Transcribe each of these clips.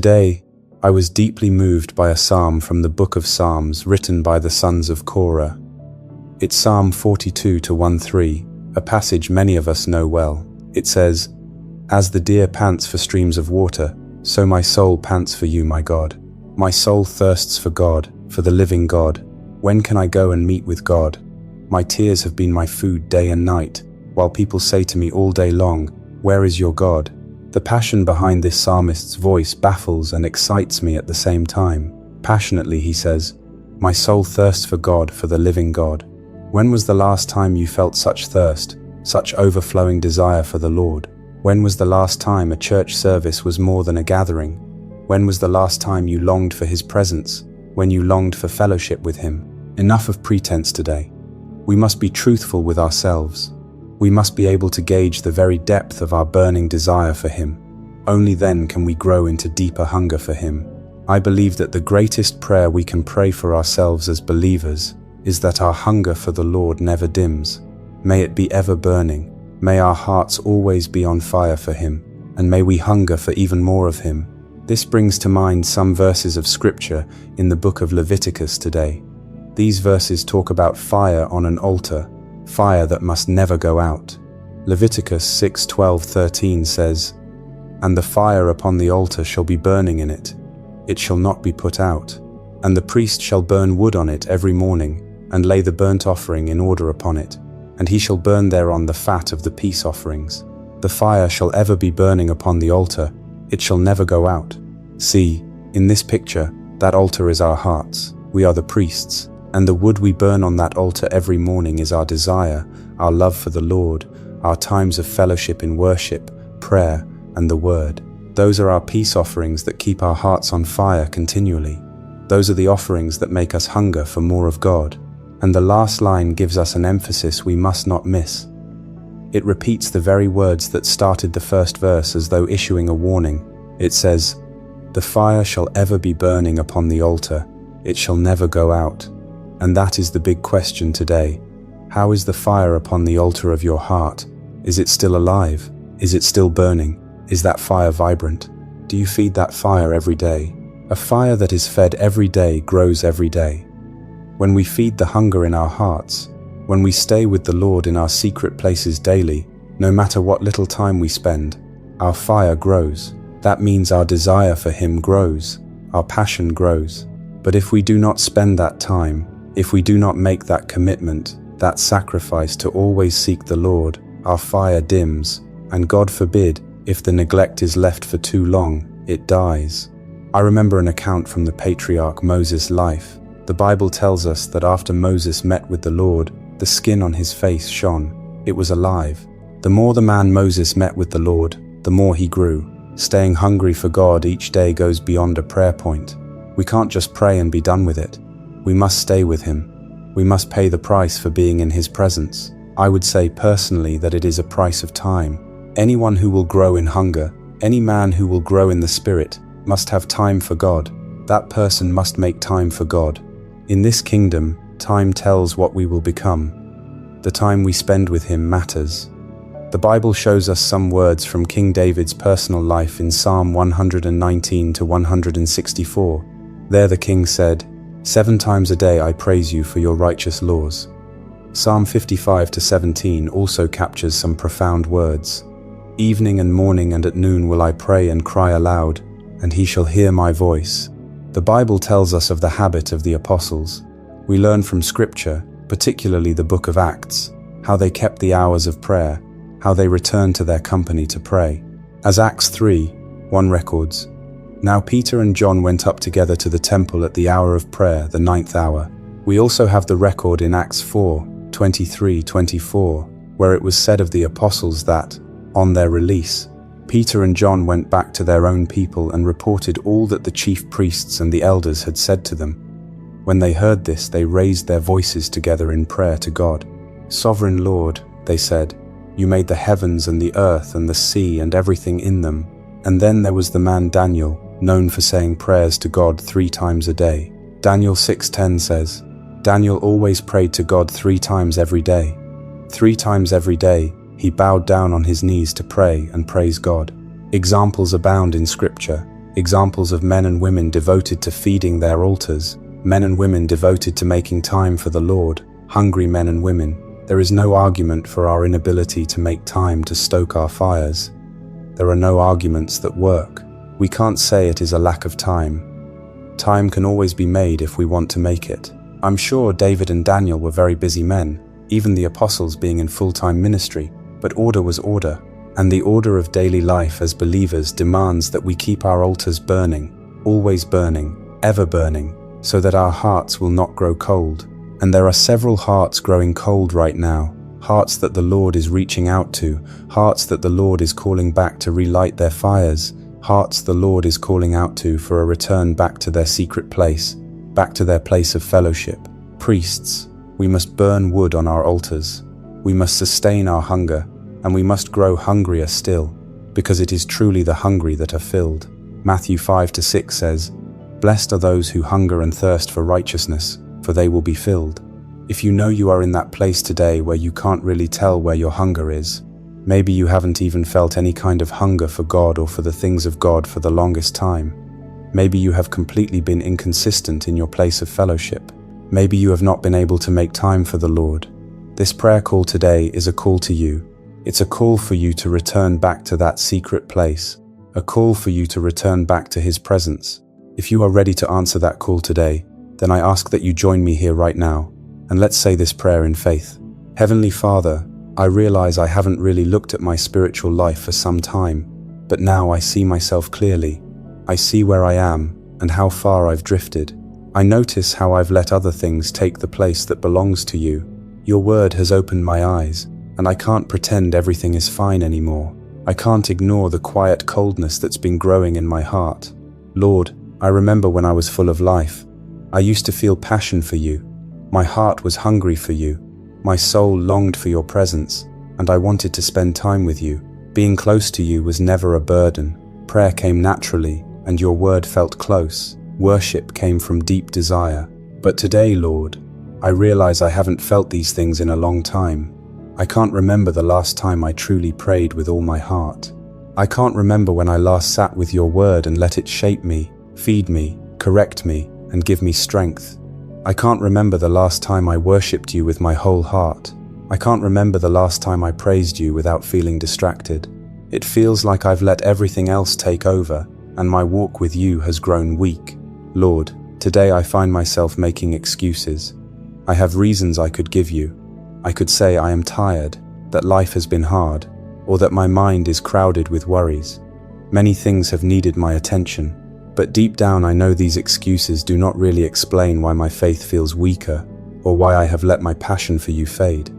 Today, I was deeply moved by a psalm from the book of Psalms written by the sons of Korah. It's Psalm 42 to 1:3, a passage many of us know well. It says, "As the deer pants for streams of water, so my soul pants for you, my God. My soul thirsts for God, for the living God. When can I go and meet with God? My tears have been my food day and night, while people say to me all day long, 'Where is your God?'" The passion behind this psalmist's voice baffles and excites me at the same time. Passionately, he says, "My soul thirsts for God, for the living God." When was the last time you felt such thirst, such overflowing desire for the Lord? When was the last time a church service was more than a gathering? When was the last time you longed for His presence, when you longed for fellowship with Him? Enough of pretense today. We must be truthful with ourselves. We must be able to gauge the very depth of our burning desire for Him. Only then can we grow into deeper hunger for Him. I believe that the greatest prayer we can pray for ourselves as believers is that our hunger for the Lord never dims. May it be ever burning. May our hearts always be on fire for Him, and may we hunger for even more of Him. This brings to mind some verses of Scripture in the book of Leviticus today. These verses talk about fire on an altar, fire that must never go out. Leviticus 6:12-13 says, "And the fire upon the altar shall be burning in it. It shall not be put out. And the priest shall burn wood on it every morning, and lay the burnt offering in order upon it. And he shall burn thereon the fat of the peace offerings. The fire shall ever be burning upon the altar. It shall never go out." See, in this picture, that altar is our hearts. We are the priests. And the wood we burn on that altar every morning is our desire, our love for the Lord, our times of fellowship in worship, prayer, and the Word. Those are our peace offerings that keep our hearts on fire continually. Those are the offerings that make us hunger for more of God. And the last line gives us an emphasis we must not miss. It repeats the very words that started the first verse as though issuing a warning. It says, "The fire shall ever be burning upon the altar. It shall never go out." And that is the big question today. How is the fire upon the altar of your heart? Is it still alive? Is it still burning? Is that fire vibrant? Do you feed that fire every day? A fire that is fed every day grows every day. When we feed the hunger in our hearts, when we stay with the Lord in our secret places daily, no matter what little time we spend, our fire grows. That means our desire for Him grows, our passion grows. But if we do not spend that time, if we do not make that commitment, that sacrifice to always seek the Lord, our fire dims, and God forbid, if the neglect is left for too long, it dies. I remember an account from the patriarch Moses' life. The Bible tells us that after Moses met with the Lord, the skin on his face shone. It was alive. The more the man Moses met with the Lord, the more he grew. Staying hungry for God each day goes beyond a prayer point. We can't just pray and be done with it. We must stay with Him. We must pay the price for being in His presence. I would say personally that it is a price of time. Anyone who will grow in hunger, any man who will grow in the Spirit, must have time for God. That person must make time for God. In this kingdom, time tells what we will become. The time we spend with Him matters. The Bible shows us some words from King David's personal life in Psalm 119 to 164. There the king said, "7 times a day I praise you for your righteous laws." Psalm 55 to 17 also captures some profound words. "Evening and morning and at noon will I pray and cry aloud, and He shall hear my voice." The Bible tells us of the habit of the apostles. We learn from Scripture, particularly the book of Acts, how they kept the hours of prayer, how they returned to their company to pray. As Acts 3:1 records, "Now Peter and John went up together to the temple at the hour of prayer, the 9th hour." We also have the record in Acts 4:23-24, where it was said of the apostles that, on their release, Peter and John went back to their own people and reported all that the chief priests and the elders had said to them. When they heard this, they raised their voices together in prayer to God. "Sovereign Lord," they said, "you made the heavens and the earth and the sea and everything in them." And then there was the man Daniel, known for saying prayers to God 3 times a day. Daniel 6:10 says, "Daniel always prayed to God 3 times every day. 3 times every day, he bowed down on his knees to pray and praise God." Examples abound in Scripture. examples of men and women devoted to feeding their altars, men and women devoted to making time for the Lord, hungry men and women. There is no argument for our inability to make time to stoke our fires. There are no arguments that work. We can't say it is a lack of time. Time can always be made if we want to make it. I'm sure David and Daniel were very busy men, even the apostles being in full-time ministry, but order was order, and the order of daily life as believers demands that we keep our altars burning, always burning, ever burning, so that our hearts will not grow cold. And there are several hearts growing cold right now, hearts that the Lord is reaching out to, hearts that the Lord is calling back to relight their fires, hearts the Lord is calling out to for a return back to their secret place, back to their place of fellowship. Priests, we must burn wood on our altars. We must sustain our hunger, and we must grow hungrier still, because it is truly the hungry that are filled. Matthew 5-6 says, "Blessed are those who hunger and thirst for righteousness, for they will be filled." If you know you are in that place today where you can't really tell where your hunger is, maybe you haven't even felt any kind of hunger for God or for the things of God for the longest time. Maybe you have completely been inconsistent in your place of fellowship. Maybe you have not been able to make time for the Lord. This prayer call today is a call to you. It's a call for you to return back to that secret place, a call for you to return back to His presence. If you are ready to answer that call today, then I ask that you join me here right now, and let's say this prayer in faith. Heavenly Father, I realize I haven't really looked at my spiritual life for some time, but now I see myself clearly. I see where I am and how far I've drifted. I notice how I've let other things take the place that belongs to you. Your word has opened my eyes, and I can't pretend everything is fine anymore. I can't ignore the quiet coldness that's been growing in my heart. Lord, I remember when I was full of life. I used to feel passion for you. My heart was hungry for you. My soul longed for your presence, and I wanted to spend time with you. Being close to you was never a burden. Prayer came naturally, and your word felt close. Worship came from deep desire. But today, Lord, I realize I haven't felt these things in a long time. I can't remember the last time I truly prayed with all my heart. I can't remember when I last sat with your word and let it shape me, feed me, correct me, and give me strength. I can't remember the last time I worshipped you with my whole heart. I can't remember the last time I praised you without feeling distracted. It feels like I've let everything else take over, and my walk with you has grown weak. Lord, today I find myself making excuses. I have reasons I could give you. I could say I am tired, that life has been hard, or that my mind is crowded with worries. Many things have needed my attention. But deep down I know these excuses do not really explain why my faith feels weaker, or why I have let my passion for you fade.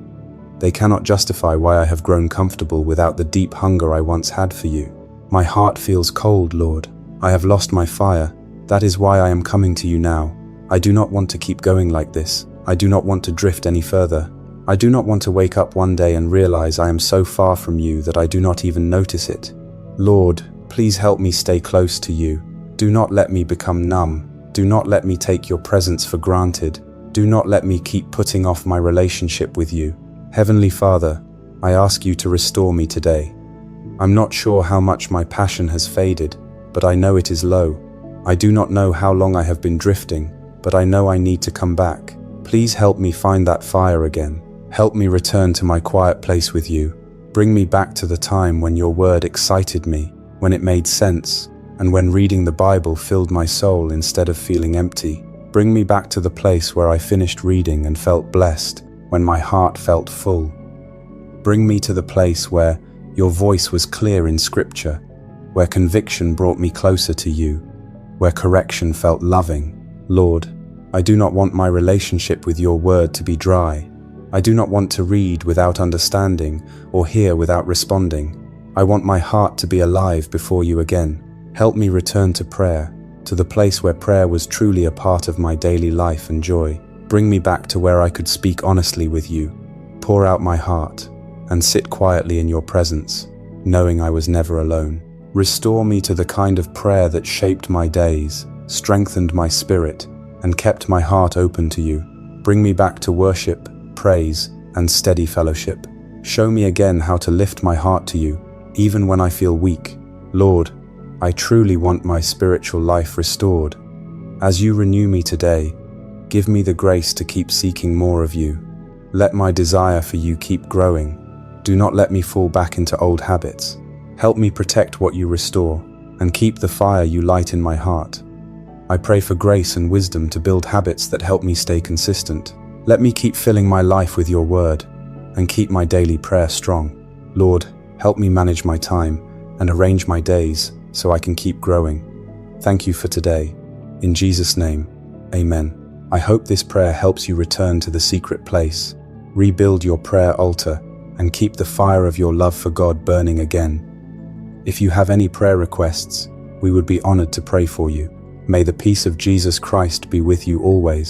They cannot justify why I have grown comfortable without the deep hunger I once had for you. My heart feels cold, Lord. I have lost my fire. That is why I am coming to you now. I do not want to keep going like this. I do not want to drift any further. I do not want to wake up one day and realize I am so far from you that I do not even notice it. Lord, please help me stay close to you. Do not let me become numb. Do not let me take your presence for granted. Do not let me keep putting off my relationship with you. Heavenly Father, I ask you to restore me today. I'm not sure how much my passion has faded, but I know it is low. I do not know how long I have been drifting, but I know I need to come back. Please help me find that fire again. Help me return to my quiet place with you. Bring me back to the time when your word excited me, when it made sense, and when reading the Bible filled my soul instead of feeling empty. Bring me back to the place where I finished reading and felt blessed, when my heart felt full. Bring me to the place where your voice was clear in Scripture, where conviction brought me closer to you, where correction felt loving. Lord, I do not want my relationship with your word to be dry. I do not want to read without understanding or hear without responding. I want my heart to be alive before you again. Help me return to prayer, to the place where prayer was truly a part of my daily life and joy. Bring me back to where I could speak honestly with you, pour out my heart, and sit quietly in your presence, knowing I was never alone. Restore me to the kind of prayer that shaped my days, strengthened my spirit, and kept my heart open to you. Bring me back to worship, praise, and steady fellowship. Show me again how to lift my heart to you, even when I feel weak. Lord, I truly want my spiritual life restored. As you renew me today, give me the grace to keep seeking more of you. Let my desire for you keep growing. Do not let me fall back into old habits. Help me protect what you restore, and keep the fire you light in my heart. I pray for grace and wisdom to build habits that help me stay consistent. Let me keep filling my life with your word, and keep my daily prayer strong. Lord, help me manage my time and arrange my days so I can keep growing. Thank you for today. In Jesus' name, amen. I hope this prayer helps you return to the secret place, rebuild your prayer altar, and keep the fire of your love for God burning again. If you have any prayer requests, we would be honored to pray for you. May the peace of Jesus Christ be with you always.